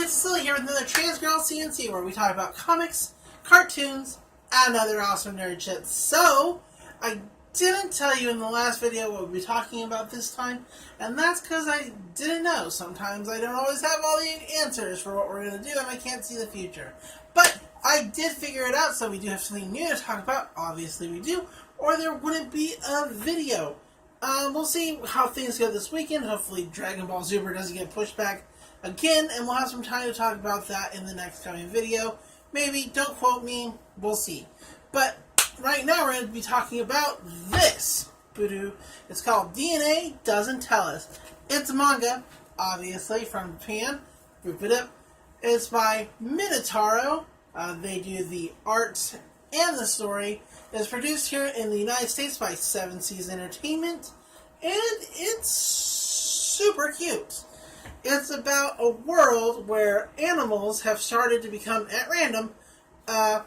it's Lily here with another Transgirl CNC where we talk about comics, cartoons, and other awesome nerd shit. So, I didn't tell you in the last video what we'll be talking about this time, and that's because I didn't know. Sometimes I don't always have all the answers for what we're going to do, and I can't see the future. But I did figure it out, so we do have something new to talk about. Obviously we do, or there wouldn't be a video. We'll see how things go this weekend. Hopefully Dragon Ball Super doesn't get pushed back again, and we'll have some time to talk about that in the next coming video. Maybe, don't quote me, we'll see. But right now we're going to be talking about this. It's called DNA Doesn't Tell Us. It's a manga, obviously, from Japan. It's by Minotauro. They do the art and the story. It's produced here in the United States by Seven Seas Entertainment, and it's super cute. It's about a world where animals have started to become, at random, high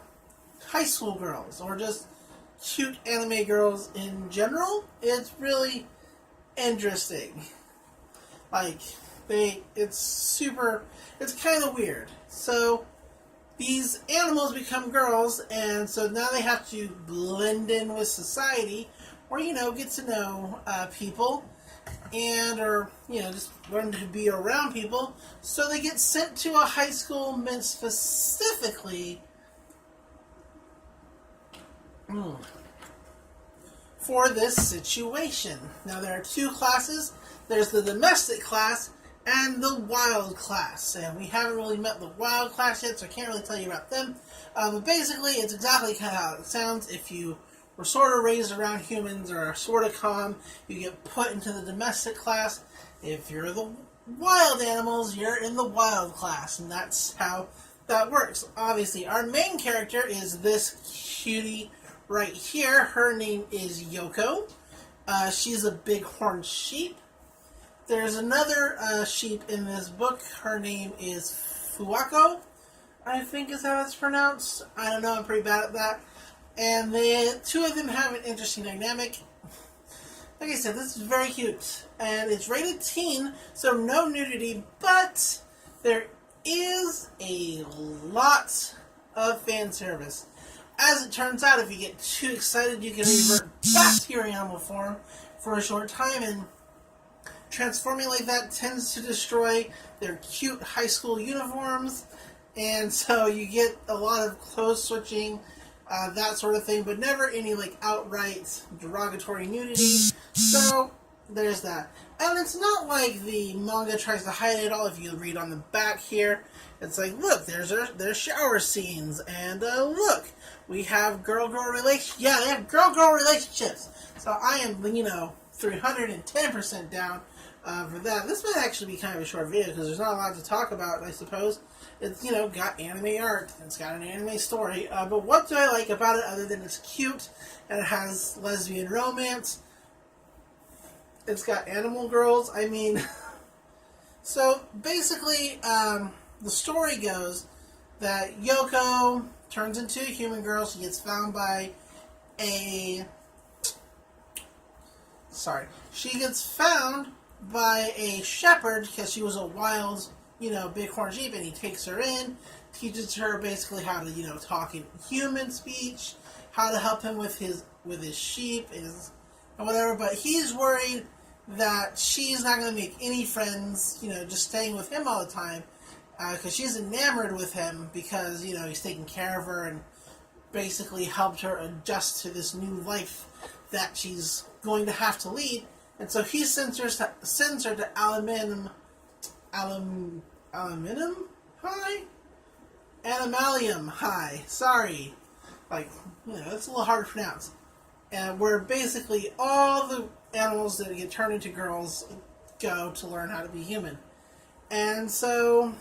school girls, or just cute anime girls in general. It's really interesting. It's kind of weird. So, these animals become girls, and so now they have to blend in with society, or, get to know people, or just learn to be around people. So they get sent to a high school meant specifically for this situation. Now there are two classes. There's the domestic class and the wild class, and we haven't really met the wild class yet, so I can't really tell you about them. But basically, it's exactly kind of how it sounds. If you were sort of raised around humans or are sort of calm, you get put into the domestic class. If you're the wild animals, you're in the wild class, and that's how that works. Obviously, our main character is this cutie right here. Her name is Yoko. She's a bighorn sheep. There's another sheep in this book. Her name is Fuako, I think is how it's pronounced. I don't know, I'm pretty bad at that. And the two of them have an interesting dynamic. Like I said, this is very cute. And it's rated teen, so no nudity, but there is a lot of fan service. As it turns out, if you get too excited, you can revert back to your animal form for a short time, and transforming like that tends to destroy their cute high school uniforms, and so you get a lot of clothes switching, that sort of thing, but never any outright derogatory nudity. So there's that. And it's not like the manga tries to hide it all. If you read on the back here, it's like, look, there's shower scenes, and look, we have girl-girl relationships. Yeah, they have girl-girl relationships. So I am, 310% down for that. This might actually be kind of a short video because there's not a lot to talk about, I suppose. It's, got anime art, it's got an anime story, but what do I like about it other than it's cute, and it has lesbian romance? It's got animal girls, so basically, the story goes that Yoko turns into a human girl. She gets found by a shepherd because she was a wild, bighorn sheep, and he takes her in, teaches her basically how to, talk in human speech, how to help him with his sheep, and whatever, but he's worried that she's not going to make any friends, just staying with him all the time, because she's enamored with him because, he's taking care of her and basically helped her adjust to this new life that she's going to have to lead. And so he sends her to Animalium High. Sorry. It's a little hard to pronounce. And where basically all the animals that get turned into girls go to learn how to be human. And so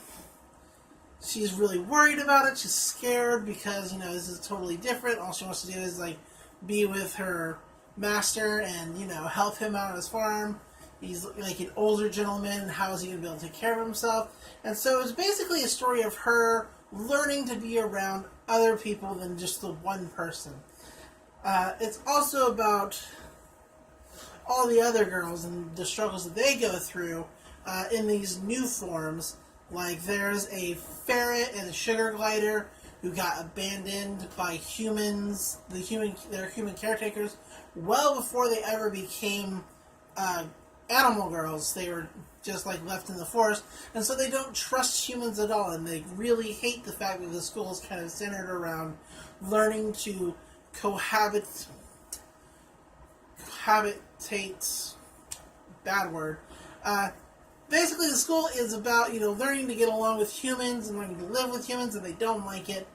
she's really worried about it. She's scared because, this is totally different. All she wants to do is, be with her master and, help him out on his farm. He's an older gentleman. How is he going to be able to take care of himself? And so it's basically a story of her learning to be around other people than just the one person. It's also about all the other girls and the struggles that they go through in these new forms Like, there's a ferret and a sugar glider who got abandoned by humans, their human caretakers, well before they ever became animal girls. They were just like left in the forest, and so they don't trust humans at all, and they really hate the fact that the school is kind of centered around learning to cohabitate, bad word. Basically, the school is about, learning to get along with humans and learning to live with humans, and they don't like it.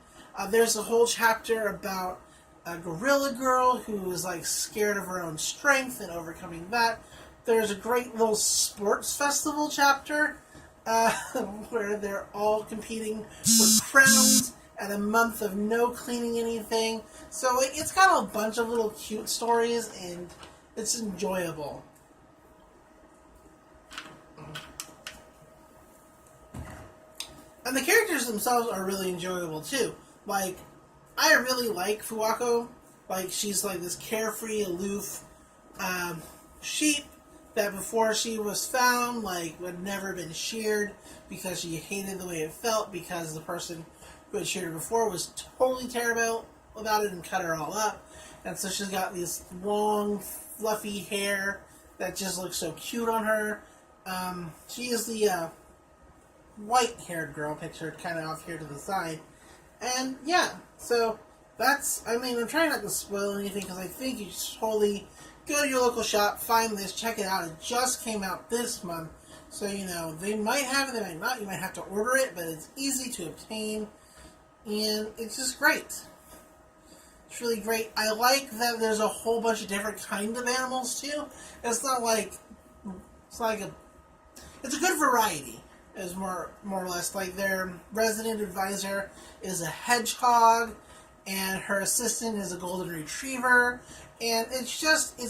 There's a whole chapter about a gorilla girl who is like scared of her own strength and overcoming that. There's a great little sports festival chapter where they're all competing for crowns and a month of no cleaning anything. So it's got a bunch of little cute stories, and it's enjoyable. And the characters themselves are really enjoyable too. Like, I really like Fuwako. Like, she's like this carefree, aloof sheep that before she was found, like, had never been sheared because she hated the way it felt because the person who had sheared her before was totally terrible about it and cut her all up. And so she's got this long, fluffy hair that just looks so cute on her. She is the white-haired girl pictured kind of off here to the side. And, yeah, so that's, I'm trying not to spoil anything because I think you should totally go to your local shop, find this, check it out. It just came out this month. So, they might have it, they might not. You might have to order it, but it's easy to obtain. And it's just great. It's really great. I like that there's a whole bunch of different kinds of animals, too. It's not like, it's a good variety. Is more or less like their resident advisor is a hedgehog, and her assistant is a golden retriever, and it's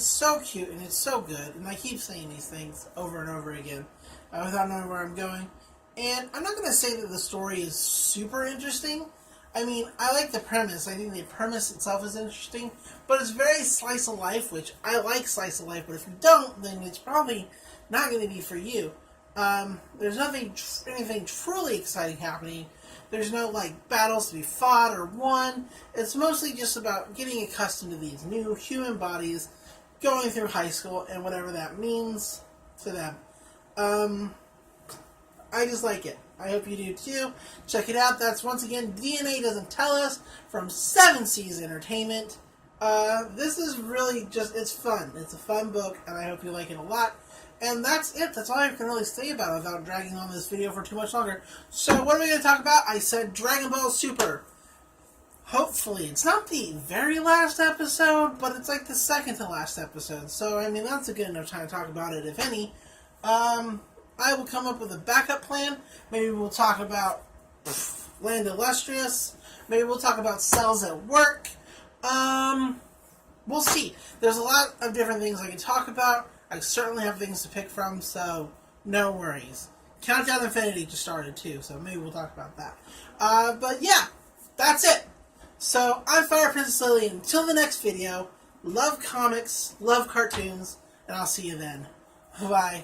so cute and it's so good. And I keep saying these things over and over again without knowing where I'm going. And I'm not going to say that the story is super interesting. I like the premise. I think the premise itself is interesting, but it's very slice of life, which I like slice of life. But if you don't, then it's probably not going to be for you. There's anything truly exciting happening. There's no, battles to be fought or won. It's mostly just about getting accustomed to these new human bodies, going through high school, and whatever that means to them. I just like it. I hope you do too. Check it out. That's, once again, DNA Doesn't Tell Us from 7 Seas Entertainment. This is really just, it's fun. It's a fun book, and I hope you like it a lot. And that's it. That's all I can really say about it without dragging on this video for too much longer. So what are we going to talk about? I said Dragon Ball Super. Hopefully. It's not the very last episode, but it's like the second to last episode. So, that's a good enough time to talk about it, if any. I will come up with a backup plan. Maybe we'll talk about Land Illustrious. Maybe we'll talk about Cells at Work. We'll see. There's a lot of different things I can talk about. I certainly have things to pick from, so no worries. Countdown Infinity just started too, so maybe we'll talk about that. But yeah, that's it. So I'm Fire Princess Lily. Until the next video, love comics, love cartoons, and I'll see you then. Bye.